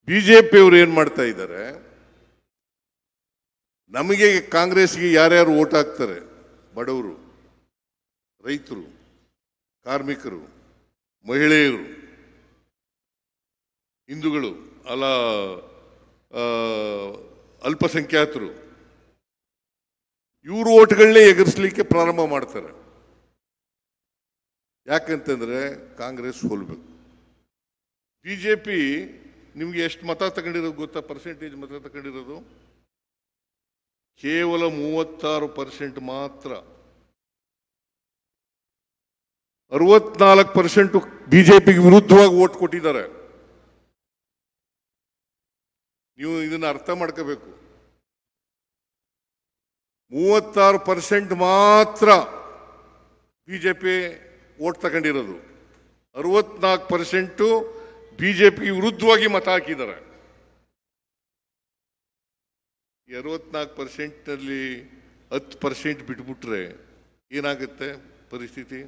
BJP ಅವರು ಏನು ಮಾಡ್ತಾ ಇದ್ದಾರೆ, ನಮಗೆ ಕಾಂಗ್ರೆಸ್ಗೆ ಯಾರ್ಯಾರು ಓಟ್ ಹಾಕ್ತಾರೆ, ಬಡವರು, ರೈತರು, ಕಾರ್ಮಿಕರು, ಮಹಿಳೆಯರು, ಹಿಂದೂಗಳು, ಅಲ್ಲ ಅಲ್ಪಸಂಖ್ಯಾತರು, ಇವರು ಓಟ್ಗಳನ್ನೇ ಎಗರಿಸಲಿಕ್ಕೆ ಪ್ರಾರಂಭ ಮಾಡ್ತಾರೆ. ಯಾಕಂತಂದ್ರೆ ಕಾಂಗ್ರೆಸ್ ಸೋಲ್ಬೇಕು. ಬಿಜೆಪಿ ನಿಮ್ಗೆ ಎಷ್ಟು ಮತ ತಗೊಂಡಿರೋದು ಗೊತ್ತಾ? ಪರ್ಸೆಂಟೇಜ್ ಮತ ತಗೊಂಡಿರೋದು ಕೇವಲ 36% ಮಾತ್ರ. 64% ಬಿಜೆಪಿಗೆ ವಿರುದ್ಧವಾಗಿ ಓಟ್ ಕೊಟ್ಟಿದ್ದಾರೆ. ನೀವು ಇದನ್ನ ಅರ್ಥ ಮಾಡ್ಕೋಬೇಕು. 36% ಮಾತ್ರ ಬಿಜೆಪಿ ಓಟ್ ತಗೊಂಡಿರೋದು, 64% ಬಿಜೆಪಿ ವಿರುದ್ಧವಾಗಿ ಮತ ಹಾಕಿದ್ದಾರೆ. 64% 10% ಬಿಟ್ಬಿಟ್ರೆ ಏನಾಗುತ್ತೆ ಪರಿಸ್ಥಿತಿ?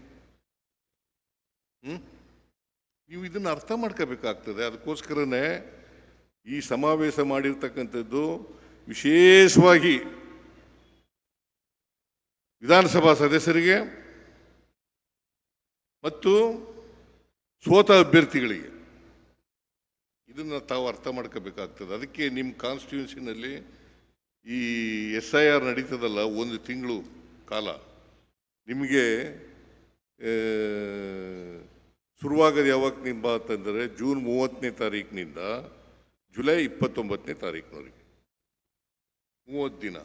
ನೀವು ಇದನ್ನ ಅರ್ಥ ಮಾಡ್ಕೋಬೇಕಾಗ್ತದೆ. ಅದಕ್ಕೋಸ್ಕರನೇ ಈ ಸಮಾವೇಶ ಮಾಡಿರ್ತಕ್ಕಂಥದ್ದು ವಿಶೇಷವಾಗಿ ವಿಧಾನಸಭಾ ಸದಸ್ಯರಿಗೆ ಮತ್ತು ಸೋತ ಅಭ್ಯರ್ಥಿಗಳಿಗೆ ಇದನ್ನ ತಾವು ಅರ್ಥ ಮಾಡ್ಕೋಬೇಕಾಗ್ತದೆ. ಅದಕ್ಕೆ ನಿಮ್ಮ ಕಾನ್ಸ್ಟಿಟ್ಯೂನ್ಸಿನಲ್ಲಿ ಈ SIR ನಡೀತದಲ್ಲ, 1 ತಿಂಗಳು ಕಾಲ ನಿಮಗೆ ಶುರುವಾಗೋದು ಯಾವಾಗ ನಿಮ್ಮ ಅಂತಂದರೆ ಜೂನ್ 30ನೇ ತಾರೀಕಿನಿಂದ ಜುಲೈ 29ನೇ ತಾರೀಕಿನವರೆಗೆ 30 ದಿನ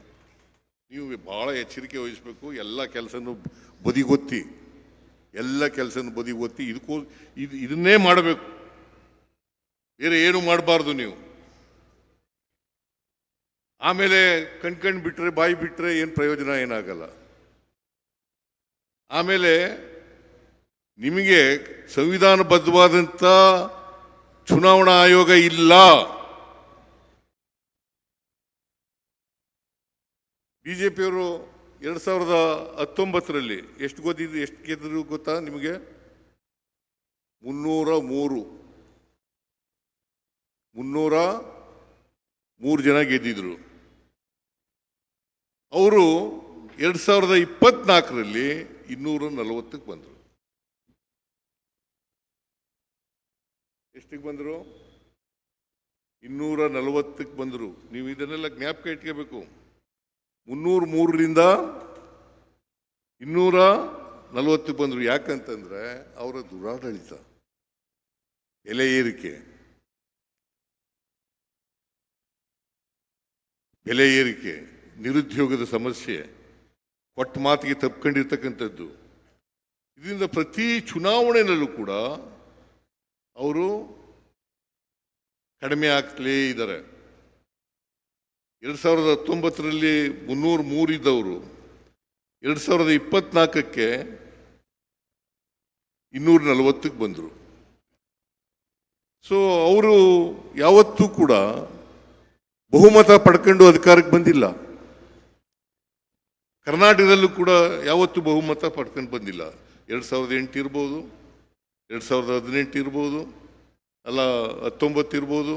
ನೀವು ಭಾಳ ಎಚ್ಚರಿಕೆ ವಹಿಸಬೇಕು. ಎಲ್ಲ ಕೆಲಸನೂ ಬದಿಗೊತ್ತಿ, ಇದನ್ನೇ ಮಾಡಬೇಕು, ಬೇರೆ ಏನು ಮಾಡಬಾರ್ದು ನೀವು. ಆಮೇಲೆ ಕಣ್ಕಂಡು ಬಿಟ್ರೆ, ಬಾಯಿ ಬಿಟ್ರೆ ಏನು ಪ್ರಯೋಜನ ಏನಾಗಲ್ಲ. ಆಮೇಲೆ ನಿಮಗೆ ಸಂವಿಧಾನಬದ್ಧವಾದಂಥ ಚುನಾವಣಾ ಆಯೋಗ ಇಲ್ಲ. ಬಿಜೆಪಿಯವರು 2019ರಲ್ಲಿ ಎಷ್ಟು ಗೆದ್ದರು ಗೊತ್ತಾ ನಿಮಗೆ? 303 ಜನ ಗೆದ್ದಿದ್ರು. ಅವರು 2024ರಲ್ಲಿ 240ಕ್ಕೆ ಬಂದರು. ಎಷ್ಟಿಗೆ ಬಂದರು? 240ಕ್ಕೆ ಬಂದರು. ನೀವು ಇದನ್ನೆಲ್ಲ ಜ್ಞಾಪಕ ಇಟ್ಕೋಬೇಕು. 303ರಿಂದ 240ಕ್ಕೆ ಬಂದರು. ಯಾಕಂತಂದ್ರೆ ಅವರ ದುರಾಡಳಿತ, ಬೆಲೆ ಏರಿಕೆ, ನಿರುದ್ಯೋಗದ ಸಮಸ್ಯೆ, ಕೊಟ್ಟ ಮಾತಿಗೆ ತಪ್ಪಿಕೊಂಡಿರ್ತಕ್ಕಂಥದ್ದು. ಇದರಿಂದ ಪ್ರತಿ ಚುನಾವಣೆಯಲ್ಲೂ ಕೂಡ ಅವರು ಕಡಿಮೆ ಆಗ್ತಲೇ ಇದ್ದಾರೆ. 2019ರಲ್ಲಿ 303 ಇದ್ದವರು 2024ಕ್ಕೆ 240ಕ್ಕೆ ಬಂದರು. ಸೊ ಅವರು ಯಾವತ್ತೂ ಕೂಡ ಬಹುಮತ ಪಡ್ಕೊಂಡು ಅಧಿಕಾರಕ್ಕೆ ಬಂದಿಲ್ಲ. ಕರ್ನಾಟಕದಲ್ಲೂ ಕೂಡ ಯಾವತ್ತೂ ಬಹುಮತ ಪಡ್ಕೊಂಡು ಬಂದಿಲ್ಲ. 2008 ಇರ್ಬೋದು, 2018 ಇರ್ಬೋದು, ಅಲ್ಲ 19 ಇರ್ಬೋದು,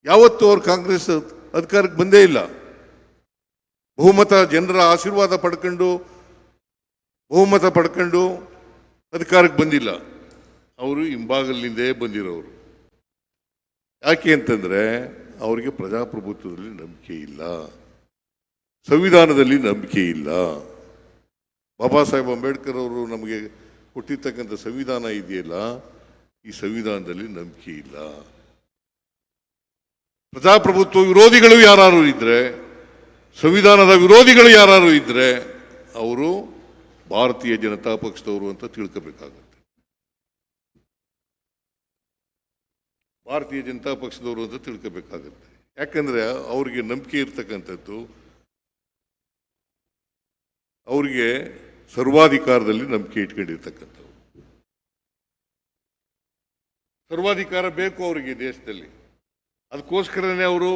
ಯಾವತ್ತೂ ಅವ್ರು ಕಾಂಗ್ರೆಸ್ ಅಧಿಕಾರಕ್ಕೆ ಬಂದೇ ಇಲ್ಲ. ಬಹುಮತ, ಜನರ ಆಶೀರ್ವಾದ ಪಡ್ಕೊಂಡು ಬಹುಮತ ಪಡ್ಕೊಂಡು ಅಧಿಕಾರಕ್ಕೆ ಬಂದಿಲ್ಲ. ಅವರು ಹಿಂಬಾಗಲಿನಿಂದೇ ಬಂದಿರೋರು. ಯಾಕೆ ಅಂತಂದ್ರೆ ಅವರಿಗೆ ಪ್ರಜಾಪ್ರಭುತ್ವದಲ್ಲಿ ನಂಬಿಕೆ ಇಲ್ಲ, ಸಂವಿಧಾನದಲ್ಲಿ ನಂಬಿಕೆ ಇಲ್ಲ. ಬಾಬಾ ಸಾಹೇಬ್ ಅಂಬೇಡ್ಕರ್ ಅವರು ನಮಗೆ ಕೊಟ್ಟಿರ್ತಕ್ಕಂಥ ಸಂವಿಧಾನ ಇದೆಯಲ್ಲ, ಈ ಸಂವಿಧಾನದಲ್ಲಿ ನಂಬಿಕೆ ಇಲ್ಲ. ಪ್ರಜಾಪ್ರಭುತ್ವ ವಿರೋಧಿಗಳು ಯಾರು ಇದ್ರೆ, ಸಂವಿಧಾನದ ವಿರೋಧಿಗಳು ಯಾರು ಇದ್ರೆ ಅವರು ಭಾರತೀಯ ಜನತಾ ಪಕ್ಷದವರು ಅಂತ ತಿಳ್ಕೋಬೇಕಾಗುತ್ತೆ. ಭಾರತೀಯ ಜನತಾ ಪಕ್ಷದವರು ಅಂತ ತಿಳ್ಕೋಬೇಕಾಗುತ್ತೆ. ಯಾಕಂದ್ರೆ ಅವ್ರಿಗೆ ನಂಬಿಕೆ ಇರ್ತಕ್ಕಂಥದ್ದು, ಅವ್ರಿಗೆ ಸರ್ವಾಧಿಕಾರದಲ್ಲಿ ನಂಬಿಕೆ ಇಟ್ಕೊಂಡಿರ್ತಕ್ಕಂಥವ್ರು. ಸರ್ವಾಧಿಕಾರ ಬೇಕು ಅವರಿಗೆ ದೇಶದಲ್ಲಿ. ಅದಕ್ಕೋಸ್ಕರನೇ ಅವರು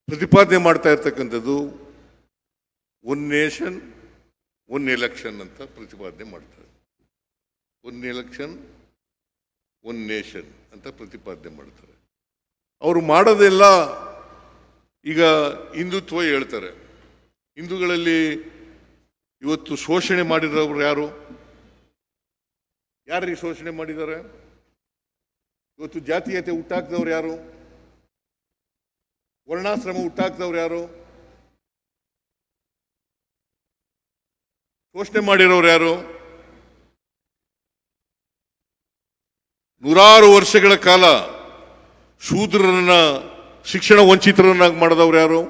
ಪ್ರತಿಪಾದನೆ ಮಾಡ್ತಾ ಇರ್ತಕ್ಕಂಥದ್ದು 1 ನೇಷನ್ 1 ಎಲೆಕ್ಷನ್ ಅಂತ ಪ್ರತಿಪಾದನೆ ಮಾಡ್ತಾರೆ. 1 ಎಲೆಕ್ಷನ್ 1 ನೇಷನ್ ಅಂತ ಪ್ರತಿಪಾದನೆ ಮಾಡ್ತಾರೆ. ಅವರು ಮಾಡೋದೆಲ್ಲ ಈಗ ಹಿಂದುತ್ವ ಹೇಳ್ತಾರೆ. ಹಿಂದೂಗಳಲ್ಲಿ ಇವತ್ತು ಶೋಷಣೆ ಮಾಡಿರೋರು ಯಾರು? ಯಾರಿಗೆ ಶೋಷಣೆ ಮಾಡಿದ್ದಾರೆ? ಇವತ್ತು ಜಾತೀಯತೆ ಹುಟ್ಟಾಕ್ದವ್ರು ಯಾರು? ವರ್ಣಾಶ್ರಮ ಹುಟ್ಟಾಕ್ದವ್ರು ಯಾರು? ಶೋಷಣೆ ಮಾಡಿರೋರು ಯಾರು? ನೂರಾರು ವರ್ಷಗಳ ಕಾಲ ಶೂದ್ರರನ್ನ ಶಿಕ್ಷಣ ವಂಚಿತರನ್ನಾಗಿ ಮಾಡಿದವ್ರು ಯಾರು?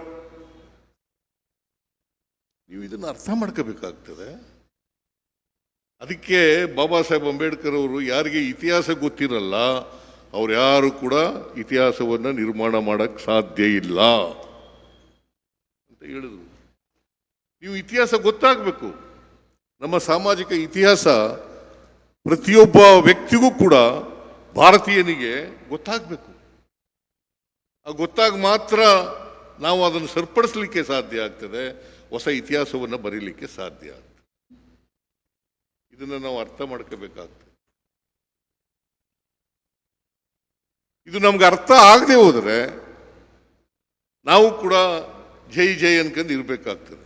ನೀವು ಇದನ್ನ ಅರ್ಥ ಮಾಡ್ಕೋಬೇಕಾಗ್ತದೆ. ಅದಕ್ಕೆ ಬಾಬಾ ಸಾಹೇಬ್ ಅಂಬೇಡ್ಕರ್ ಅವರು ಯಾರಿಗೆ ಇತಿಹಾಸ ಗೊತ್ತಿರಲ್ಲ ಅವ್ರು ಯಾರು ಕೂಡ ಇತಿಹಾಸವನ್ನ ನಿರ್ಮಾಣ ಮಾಡಕ್ ಸಾಧ್ಯ ಇಲ್ಲ ಅಂತ ಹೇಳಿದ್ರು. ನೀವು ಇತಿಹಾಸ ಗೊತ್ತಾಗಬೇಕು. ನಮ್ಮ ಸಾಮಾಜಿಕ ಇತಿಹಾಸ ಪ್ರತಿಯೊಬ್ಬ ವ್ಯಕ್ತಿಗೂ ಕೂಡ ಭಾರತೀಯನಿಗೆ ಗೊತ್ತಾಗಬೇಕು. ಗೊತ್ತಾಗ ಮಾತ್ರ ನಾವು ಅದನ್ನು ಸರಿಪಡಿಸಲಿಕ್ಕೆ ಸಾಧ್ಯ ಆಗ್ತದೆ, ಹೊಸ ಇತಿಹಾಸವನ್ನು ಬರೀಲಿಕ್ಕೆ ಸಾಧ್ಯ ಆಗ್ತದೆ. ಇದನ್ನ ನಾವು ಅರ್ಥ ಮಾಡ್ಕೋಬೇಕಾಗ್ತದೆ. ಇದು ನಮ್ಗೆ ಅರ್ಥ ಆಗದೆ ಹೋದರೆ ನಾವು ಕೂಡ ಜೈ ಜೈ ಅನ್ಕೊಂಡು ಇರ್ಬೇಕಾಗ್ತದೆ.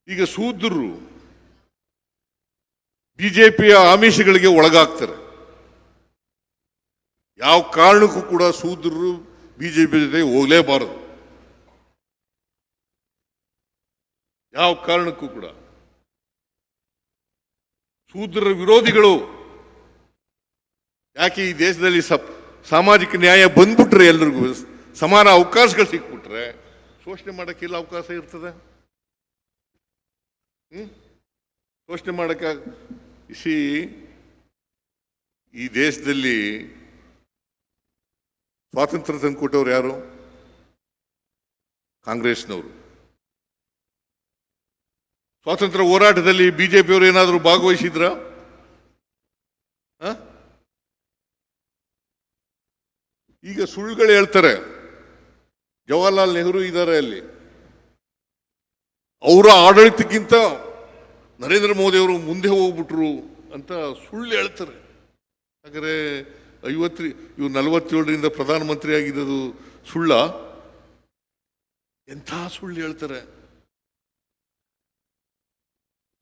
ಈಗ ಶೂದ್ರರು ಬಿಜೆಪಿಯ ಆಮಿಷಗಳಿಗೆ ಒಳಗಾಗ್ತಾರೆ. ಯಾವ ಕಾರಣಕ್ಕೂ ಕೂಡ ಶೂದ್ರರು ಬಿಜೆಪಿ ಜೊತೆ ಹೋಗಲೇಬಾರದು. ಯಾವ ಕಾರಣಕ್ಕೂ ಕೂಡ ಶೂದ್ರರ ವಿರೋಧಿಗಳು ಯಾಕೆ ಈ ದೇಶದಲ್ಲಿ ಸಾಮಾಜಿಕ ನ್ಯಾಯ ಬಂದ್ಬಿಟ್ರೆ, ಎಲ್ರಿಗೂ ಸಮಾನ ಅವಕಾಶಗಳು ಸಿಕ್ಬಿಟ್ರೆ ಶೋಷಣೆ ಮಾಡೋಕ್ಕೆಲ್ಲ ಅವಕಾಶ ಇರ್ತದೆ. ಶೋಷಣೆ ಮಾಡಕ್ಕೆ ಈ ದೇಶದಲ್ಲಿ ಸ್ವಾತಂತ್ರ್ಯ ತಂದುಕೊಟ್ಟವ್ರು ಯಾರು? ಕಾಂಗ್ರೆಸ್ನವರು. ಸ್ವಾತಂತ್ರ್ಯ ಹೋರಾಟದಲ್ಲಿ ಬಿಜೆಪಿಯವರು ಏನಾದರೂ ಭಾಗವಹಿಸಿದ್ರ? ಈಗ ಸುಳ್ಳುಗಳು ಹೇಳ್ತಾರೆ. ಜವಾಹರ್ಲಾಲ್ ನೆಹರು ಇದ್ದಾರೆ ಅಲ್ಲಿ, ಅವರ ಆಡಳಿತಕ್ಕಿಂತ ನರೇಂದ್ರ ಮೋದಿ ಅವರು ಮುಂದೆ ಹೋಗ್ಬಿಟ್ರು ಅಂತ ಸುಳ್ಳು ಹೇಳ್ತಾರೆ. ಹಾಗಾದ್ರೆ ಇವು 47ರಿಂದ ಪ್ರಧಾನಮಂತ್ರಿ ಆಗಿದ್ದು ಸುಳ್ಳ? ಎಂಥ ಸುಳ್ಳು ಹೇಳ್ತಾರೆ.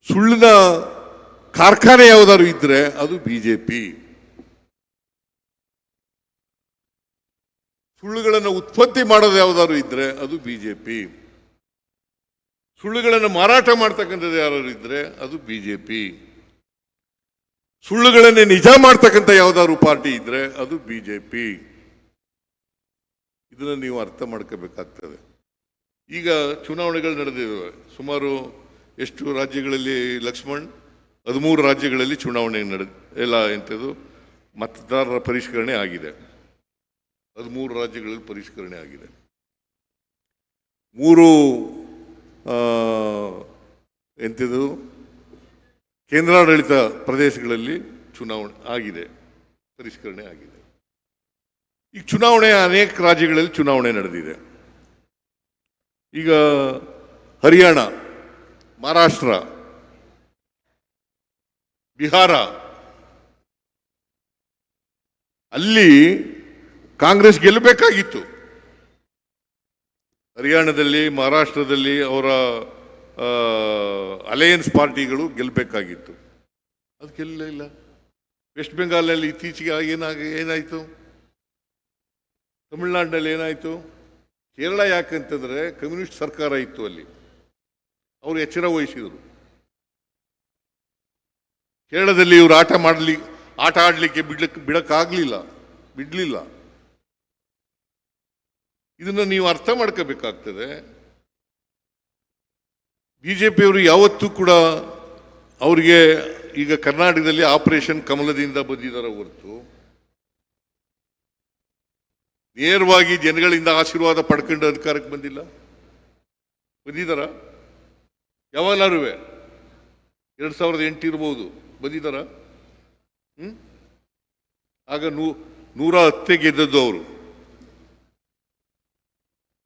ಸುಳ್ಳಿನ ಕಾರ್ಖಾನೆ ಯಾವ್ದಾದ್ರು ಇದ್ರೆ ಅದು ಬಿಜೆಪಿ. ಸುಳ್ಳುಗಳನ್ನು ಉತ್ಪತ್ತಿ ಮಾಡೋದು ಯಾವ್ದಾದ್ರು ಇದ್ರೆ ಅದು ಬಿಜೆಪಿ. ಸುಳ್ಳುಗಳನ್ನು ಮಾರಾಟ ಮಾಡ್ತಕ್ಕಂಥದ್ದು ಯಾರು ಇದ್ರೆ ಅದು ಬಿಜೆಪಿ. ಸುಳ್ಳುಗಳನ್ನೇ ನಿಜ ಮಾಡ್ತಕ್ಕಂಥ ಯಾವ್ದಾದ್ರು ಪಾರ್ಟಿ ಇದ್ರೆ ಅದು ಬಿಜೆಪಿ. ಇದನ್ನ ನೀವು ಅರ್ಥ ಮಾಡ್ಕೋಬೇಕಾಗ್ತದೆ. ಈಗ ಚುನಾವಣೆಗಳು ನಡೆದಿವೆ ಸುಮಾರು ಎಷ್ಟು ರಾಜ್ಯಗಳಲ್ಲಿ ಲಕ್ಷ್ಮಣ್? 13 ರಾಜ್ಯಗಳಲ್ಲಿ ಚುನಾವಣೆ ಎಲ್ಲ ಎಂಥದ್ದು ಮತದಾರರ ಪರಿಷ್ಕರಣೆ ಆಗಿದೆ. 13 ರಾಜ್ಯಗಳಲ್ಲಿ ಪರಿಷ್ಕರಣೆ ಆಗಿದೆ. 3 ಎಂಥದ್ದು ಕೇಂದ್ರಾಡಳಿತ ಪ್ರದೇಶಗಳಲ್ಲಿ ಚುನಾವಣೆ ಆಗಿದೆ, ಪರಿಷ್ಕರಣೆ ಆಗಿದೆ. ಈಗ ಚುನಾವಣೆ ಅನೇಕ ರಾಜ್ಯಗಳಲ್ಲಿ ಚುನಾವಣೆ ನಡೆದಿದೆ. ಈಗ ಹರಿಯಾಣ, ಮಹಾರಾಷ್ಟ್ರ, ಬಿಹಾರ ಅಲ್ಲಿ ಕಾಂಗ್ರೆಸ್ ಗೆಲ್ಲಬೇಕಾಗಿತ್ತು. ಹರಿಯಾಣದಲ್ಲಿ, ಮಹಾರಾಷ್ಟ್ರದಲ್ಲಿ ಅವರ ಅಲಯನ್ಸ್ ಪಾರ್ಟಿಗಳು ಗೆಲ್ಲಬೇಕಾಗಿತ್ತು. ಅದು ಗೆಲ್ಲಲಿಲ್ಲ. ವೆಸ್ಟ್ ಬೆಂಗಾಲ್ನಲ್ಲಿ ಇತ್ತೀಚೆಗೆ ಏನಾಯಿತು? ತಮಿಳುನಾಡಿನಲ್ಲಿ ಏನಾಯಿತು? ಕೇರಳ ಯಾಕಂತಂದ್ರೆ ಕಮ್ಯುನಿಸ್ಟ್ ಸರ್ಕಾರ ಇತ್ತು ಅಲ್ಲಿ, ಅವರು ಎಚ್ಚರ ವಹಿಸಿದರು. ಕೇರಳದಲ್ಲಿ ಇವರು ಆಟ ಆಡಲಿಕ್ಕೆ ಬಿಡಲಿಲ್ಲ. ಇದನ್ನ ನೀವು ಅರ್ಥ ಮಾಡ್ಕೋಬೇಕಾಗ್ತದೆ. ಬಿಜೆಪಿಯವರು ಯಾವತ್ತೂ ಕೂಡ ಅವರಿಗೆ ಈಗ ಕರ್ನಾಟಕದಲ್ಲಿ ಆಪರೇಷನ್ ಕಮಲದಿಂದ ಬಂದಿದ್ದಾರೆ ಹೊರತು ನೇರವಾಗಿ ಜನಗಳಿಂದ ಆಶೀರ್ವಾದ ಪಡ್ಕೊಂಡು ಅಧಿಕಾರಕ್ಕೆ ಬಂದಿದ್ದಾರ? ಯಾವಾಗಲಾರು 2008 ಇರ್ಬೋದು, ಬಂದಿದ್ದಾರ? ಆಗ 110 ಗೆದ್ದದ್ದು ಅವರು.